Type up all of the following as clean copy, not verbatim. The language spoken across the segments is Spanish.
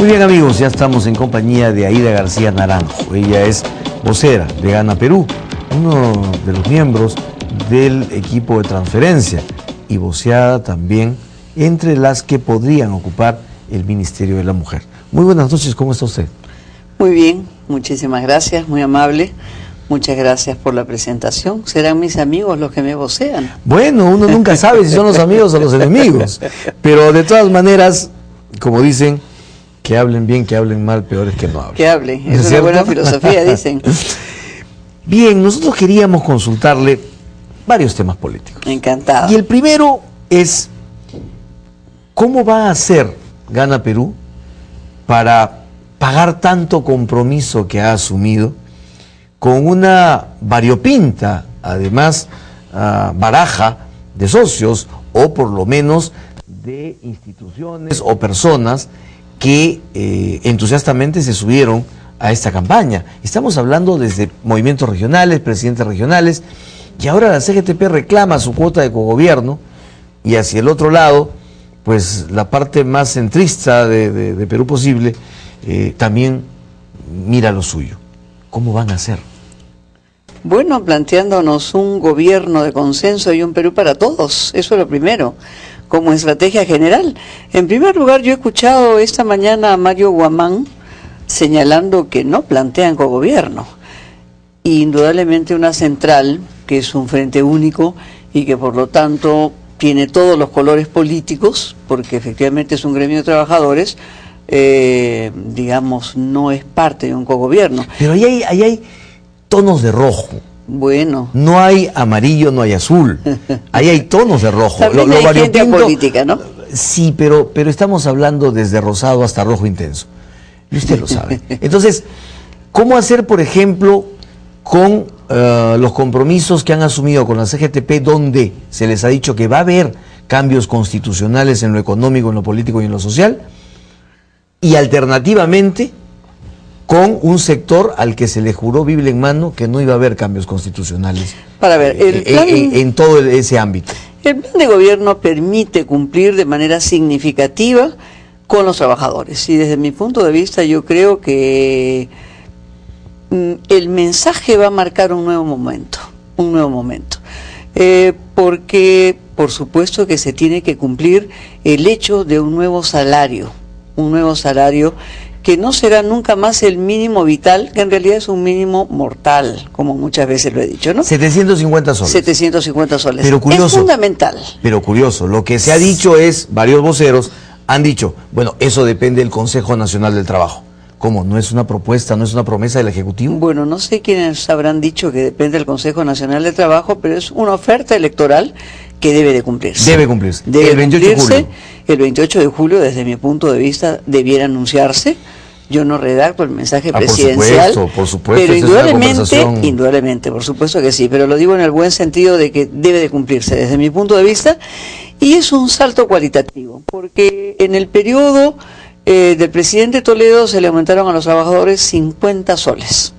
Muy bien, amigos, ya estamos en compañía de Aida García Naranjo. Ella es vocera de Gana Perú, uno de los miembros del equipo de transferencia y voceada también entre las que podrían ocupar el Ministerio de la Mujer. Muy buenas noches, ¿cómo está usted? Muy bien, muchísimas gracias, muy amable. Muchas gracias por la presentación. ¿Serán mis amigos los que me vocean? Bueno, uno nunca sabe si son los amigos o los enemigos, pero de todas maneras, como dicen, que hablen bien, que hablen mal, peor es que no hablen. Que hablen, ¿No es una buena filosofía, dicen. Bien, nosotros queríamos consultarle varios temas políticos. Encantado. Y el primero es, ¿cómo va a hacer Gana Perú para pagar tanto compromiso que ha asumido con una variopinta, además, baraja de socios, o por lo menos de instituciones o personas que entusiastamente se subieron a esta campaña? Estamos hablando desde movimientos regionales, presidentes regionales, y ahora la CGTP reclama su cuota de cogobierno, y hacia el otro lado, pues la parte más centrista de Perú Posible también mira lo suyo. ¿Cómo van a hacer? Bueno, planteándonos un gobierno de consenso y un Perú para todos, eso es lo primero, como estrategia general. En primer lugar, yo he escuchado esta mañana a Mario Guamán señalando que no plantean cogobierno. Indudablemente una central, que es un frente único y que por lo tanto tiene todos los colores políticos, porque efectivamente es un gremio de trabajadores, digamos, no es parte de un cogobierno. Pero ahí hay tonos de rojo. Bueno. No hay amarillo, no hay azul. Ahí hay tonos de rojo. También hay gente política, ¿no? Sí, pero estamos hablando desde rosado hasta rojo intenso. Y usted lo sabe. Entonces, ¿cómo hacer, por ejemplo, con los compromisos que han asumido con la CGTP, donde se les ha dicho que va a haber cambios constitucionales en lo económico, en lo político y en lo social? Y alternativamente, con un sector al que se le juró Biblia en mano que no iba a haber cambios constitucionales para ver, el plan, en todo ese ámbito. El plan de gobierno permite cumplir de manera significativa con los trabajadores, y desde mi punto de vista yo creo que el mensaje va a marcar un nuevo momento, porque por supuesto que se tiene que cumplir el hecho de un nuevo salario que no será nunca más el mínimo vital, que en realidad es un mínimo mortal, como muchas veces lo he dicho, ¿no? 750 soles. 750 soles. Pero curioso, es fundamental. Pero curioso, lo que se ha dicho es, varios voceros han dicho, bueno, eso depende del Consejo Nacional del Trabajo. ¿Cómo? ¿No es una propuesta, no es una promesa del Ejecutivo? Bueno, no sé quiénes habrán dicho que depende del Consejo Nacional del Trabajo, pero es una oferta electoral que debe de cumplirse. Debe cumplirse. El 28 de julio. El 28 de julio, desde mi punto de vista, debiera anunciarse. Yo no redacto el mensaje presidencial. Por supuesto, pero indudablemente, por supuesto que sí, pero lo digo en el buen sentido de que debe de cumplirse desde mi punto de vista, y es un salto cualitativo, porque en el periodo del presidente Toledo se le aumentaron a los trabajadores 50 soles.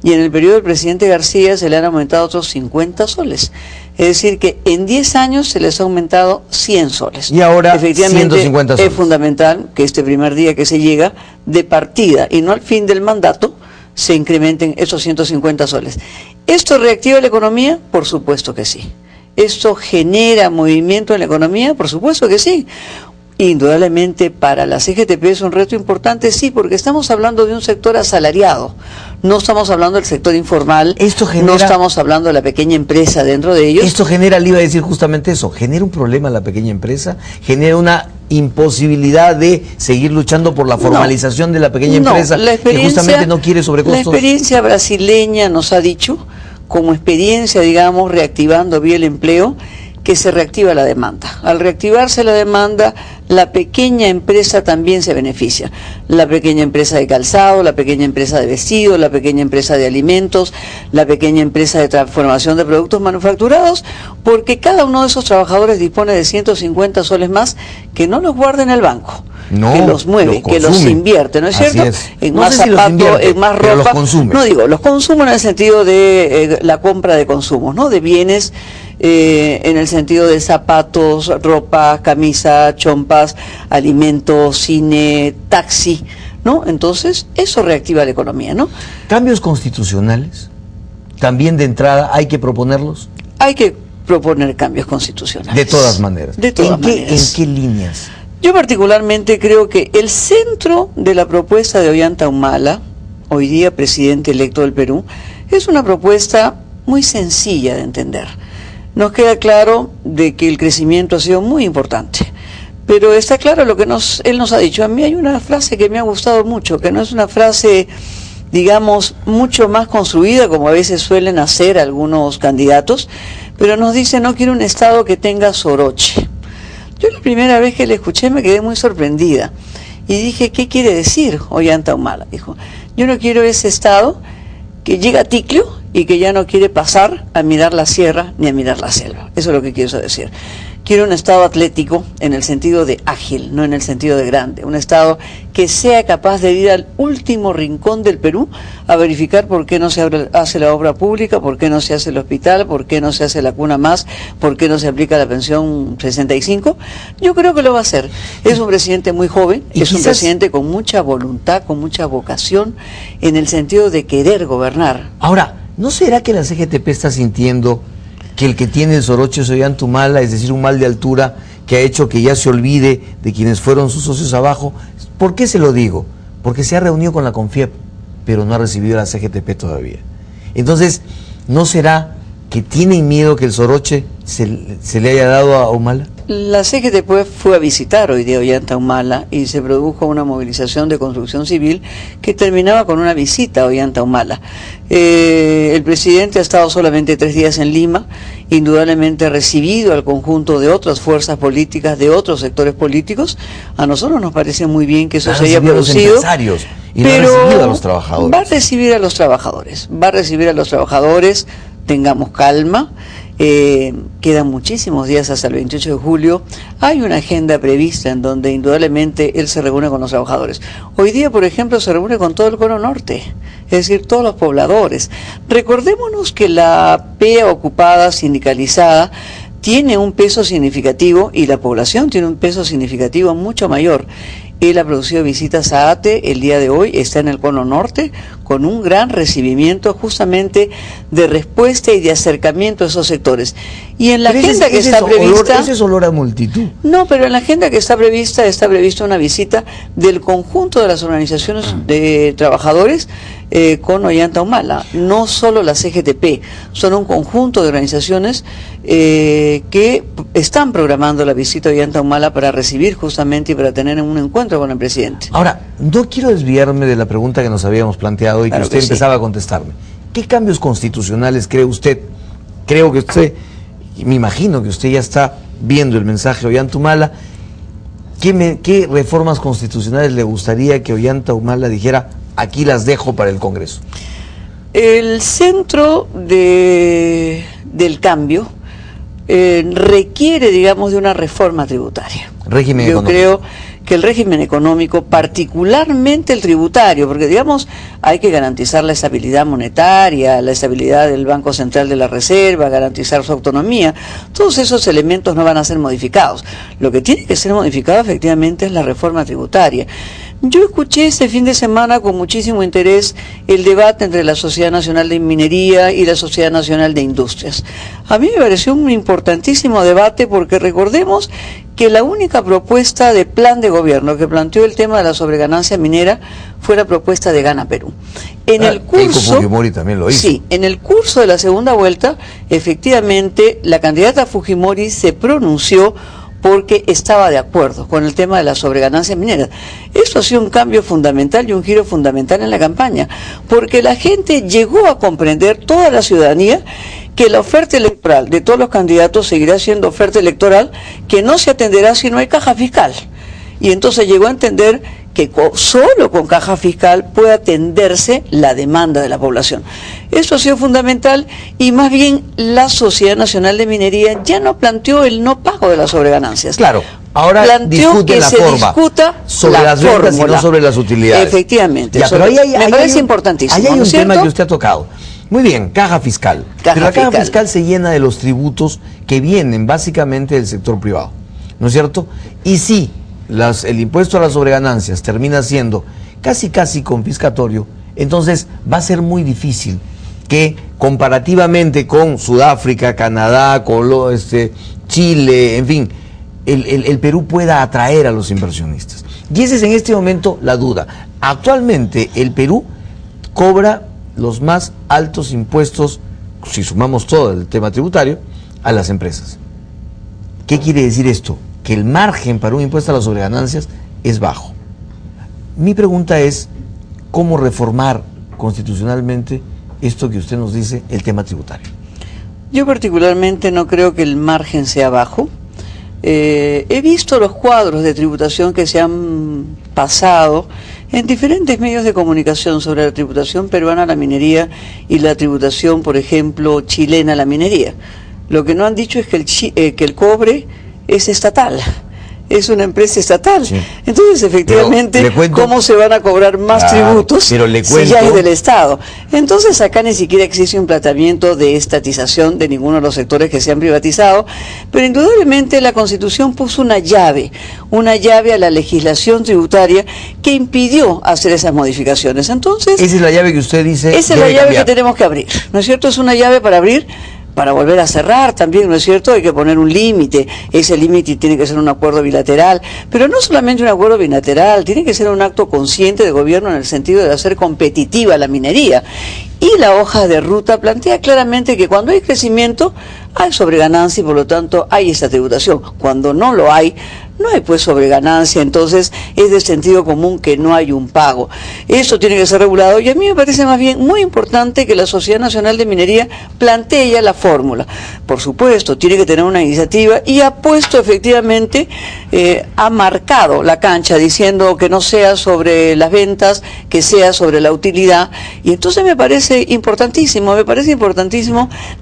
Y en el periodo del presidente García se le han aumentado otros 50 soles. Es decir, que en 10 años se les ha aumentado 100 soles. Y ahora efectivamente 150 soles. Es fundamental que este primer día que se llega, de partida y no al fin del mandato, se incrementen esos 150 soles. ¿Esto reactiva la economía? Por supuesto que sí. ¿Esto genera movimiento en la economía? Por supuesto que sí. Indudablemente para la CGTP es un reto importante, sí, porque estamos hablando de un sector asalariado, no estamos hablando del sector informal, no estamos hablando de la pequeña empresa dentro de ellos. Esto genera, le iba a decir justamente eso, genera un problema en la pequeña empresa, genera una imposibilidad de seguir luchando por la formalización de la pequeña empresa, que justamente no quiere sobrecostos. La experiencia brasileña nos ha dicho, como experiencia, digamos, reactivando vía el empleo, que se reactiva la demanda. Al reactivarse la demanda, la pequeña empresa también se beneficia. La pequeña empresa de calzado, la pequeña empresa de vestido, la pequeña empresa de alimentos, la pequeña empresa de transformación de productos manufacturados, porque cada uno de esos trabajadores dispone de 150 soles más que no los guarda en el banco. No, que los mueve, que los invierte, ¿no es cierto? En más zapatos, en más ropa. Los consume. No digo, los consumo en el sentido de la compra de consumos, ¿no? De bienes, en el sentido de zapatos, ropa, camisa, chompas, alimentos, cine, taxi, ¿no? Entonces, eso reactiva la economía, ¿no? ¿Cambios constitucionales? ¿También de entrada hay que proponerlos? Hay que proponer cambios constitucionales. De todas maneras. De todas maneras. ¿En qué líneas? Yo particularmente creo que el centro de la propuesta de Ollanta Humala, hoy día presidente electo del Perú, es una propuesta muy sencilla de entender. Nos queda claro de que el crecimiento ha sido muy importante, pero está claro lo que él nos ha dicho. A mí hay una frase que me ha gustado mucho, que no es una frase, digamos, mucho más construida, como a veces suelen hacer algunos candidatos, pero nos dice: no quiero un Estado que tenga soroche. Yo la primera vez que le escuché me quedé muy sorprendida y dije: ¿qué quiere decir Ollanta Humala? Dijo: yo no quiero ese Estado que llega a Ticlio y que ya no quiere pasar a mirar la sierra ni a mirar la selva. Eso es lo que quiero decir. Quiero un Estado atlético en el sentido de ágil, no en el sentido de grande. Un Estado que sea capaz de ir al último rincón del Perú a verificar por qué no se hace la obra pública, por qué no se hace el hospital, por qué no se hace la cuna más, por qué no se aplica la pensión 65. Yo creo que lo va a hacer. Es un presidente muy joven, es un presidente con mucha voluntad, con mucha vocación, en el sentido de querer gobernar. Ahora, ¿no será que la CGTP está sintiendo que el que tiene el soroche es Ollanta Humala, es decir, un mal de altura que ha hecho que ya se olvide de quienes fueron sus socios abajo? ¿Por qué se lo digo? Porque se ha reunido con la CONFIEP, pero no ha recibido a la CGTP todavía. Entonces, ¿no será que tienen miedo que el soroche se le haya dado a Humala? La CGTP fue a visitar hoy día Ollanta Humala y se produjo una movilización de construcción civil que terminaba con una visita a Ollanta Humala. El presidente ha estado solamente 3 días en Lima, indudablemente ha recibido al conjunto de otras fuerzas políticas, de otros sectores políticos. A nosotros nos parece muy bien que eso se haya producido. Y pero no ha recibido a los trabajadores. Va a recibir a los trabajadores, va a recibir a los trabajadores, tengamos calma. Quedan muchísimos días hasta el 28 de julio. Hay una agenda prevista en donde indudablemente él se reúne con los trabajadores. Hoy día, por ejemplo, se reúne con todo el Cono Norte, es decir, todos los pobladores. Recordémonos que la PEA ocupada, sindicalizada, tiene un peso significativo y la población tiene un peso significativo mucho mayor. Él ha producido visitas a ATE, el día de hoy está en el Cono Norte, con un gran recibimiento justamente de respuesta y de acercamiento a esos sectores. Y en la agenda que está prevista... Ese es olor a multitud. No, pero en la agenda que está prevista una visita del conjunto de las organizaciones de trabajadores con Ollanta Humala, no solo la CGTP, son un conjunto de organizaciones que están programando la visita a Ollanta Humala para recibir justamente y para tener un encuentro con el presidente. Ahora, no quiero desviarme de la pregunta que nos habíamos planteado y que usted empezaba a contestarme. ¿Qué cambios constitucionales cree usted? Creo que usted, me imagino que usted ya está viendo el mensaje de Ollanta Humala. ¿Qué reformas constitucionales le gustaría que Ollanta Humala dijera: aquí las dejo para el Congreso? El centro del cambio requiere, digamos, de una reforma tributaria. Régimen económico. Yo creo que el régimen económico, particularmente el tributario, porque digamos hay que garantizar la estabilidad monetaria, la estabilidad del Banco Central de la Reserva, garantizar su autonomía, todos esos elementos no van a ser modificados. Lo que tiene que ser modificado efectivamente es la reforma tributaria. Yo escuché este fin de semana con muchísimo interés el debate entre la Sociedad Nacional de Minería y la Sociedad Nacional de Industrias. A mí me pareció un importantísimo debate porque recordemos que la única propuesta de plan de gobierno que planteó el tema de la sobreganancia minera fue la propuesta de Gana Perú. En el curso, Fujimori también lo hizo. Sí, en el curso de la segunda vuelta, efectivamente, la candidata Fujimori se pronunció porque estaba de acuerdo con el tema de la sobreganancia minera. Eso ha sido un cambio fundamental y un giro fundamental en la campaña, porque la gente llegó a comprender, toda la ciudadanía, que la oferta electoral de todos los candidatos seguirá siendo oferta electoral, que no se atenderá si no hay caja fiscal. Y entonces llegó a entender que solo con caja fiscal puede atenderse la demanda de la población. Eso ha sido fundamental y más bien la Sociedad Nacional de Minería ya no planteó el no pago de las sobreganancias. Claro, ahora discute la forma sobre las ventas y no sobre las utilidades. Efectivamente, ya, pero me parece importantísimo. Ahí hay un ¿no es cierto? tema que usted ha tocado. Muy bien, caja fiscal. Pero la caja fiscal se llena de los tributos que vienen básicamente del sector privado, ¿no es cierto? Y sí, el impuesto a las sobreganancias termina siendo casi confiscatorio, entonces va a ser muy difícil que comparativamente con Sudáfrica, Canadá, Chile, en fin, el Perú pueda atraer a los inversionistas. Y esa es en este momento la duda. Actualmente el Perú cobra los más altos impuestos, si sumamos todo el tema tributario, a las empresas. ¿Qué quiere decir esto? Que el margen para un impuesto a las sobreganancias es bajo. Mi pregunta es, ¿cómo reformar constitucionalmente esto que usted nos dice, el tema tributario? Yo particularmente no creo que el margen sea bajo. He visto los cuadros de tributación que se han pasado en diferentes medios de comunicación sobre la tributación peruana a la minería y la tributación, por ejemplo, chilena a la minería. Lo que no han dicho es que el cobre es estatal. Es una empresa estatal. Sí. Entonces, efectivamente, ¿cómo se van a cobrar más tributos si ya es del Estado? Entonces, acá ni siquiera existe un planteamiento de estatización de ninguno de los sectores que se han privatizado, pero indudablemente la Constitución puso una llave a la legislación tributaria que impidió hacer esas modificaciones. Entonces, esa es la llave que usted dice. Esa es la llave que tenemos que abrir, ¿no es cierto? Es una llave para abrir, para volver a cerrar también, ¿no es cierto? Hay que poner un límite, ese límite tiene que ser un acuerdo bilateral, pero no solamente un acuerdo bilateral, tiene que ser un acto consciente de gobierno en el sentido de hacer competitiva la minería. Y la hoja de ruta plantea claramente que cuando hay crecimiento hay sobreganancia y por lo tanto hay esta tributación. Cuando no lo hay, no hay pues sobreganancia, entonces es de sentido común que no hay un pago. Eso tiene que ser regulado y a mí me parece más bien muy importante que la Sociedad Nacional de Minería plantee ya la fórmula. Por supuesto, tiene que tener una iniciativa y ha puesto efectivamente, ha marcado la cancha diciendo que no sea sobre las ventas, que sea sobre la utilidad, y entonces me parece importantísimo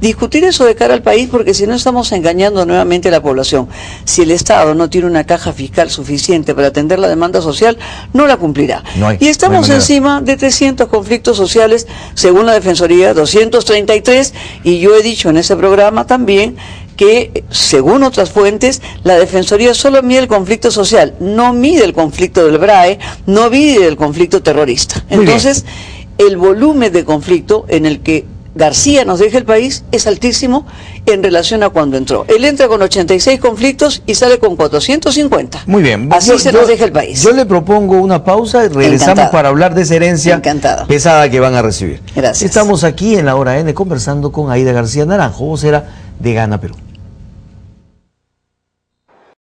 discutir eso de cara al país, porque si no estamos engañando nuevamente a la población. Si el Estado no tiene una caja fiscal suficiente para atender la demanda social, no la cumplirá. Y estamos encima de 300 conflictos sociales, según la Defensoría, 233, y yo he dicho en ese programa también que, según otras fuentes, la Defensoría solo mide el conflicto social, no mide el conflicto del BRAE, no mide el conflicto terrorista. Entonces, el volumen de conflicto en el que García nos deja el país es altísimo en relación a cuando entró. Él entra con 86 conflictos y sale con 450. Muy bien. Así nos deja el país. Yo le propongo una pausa y regresamos para hablar de esa herencia pesada que van a recibir. Gracias. Estamos aquí en la Hora N conversando con Aida García Naranjo, vocera de Gana Perú.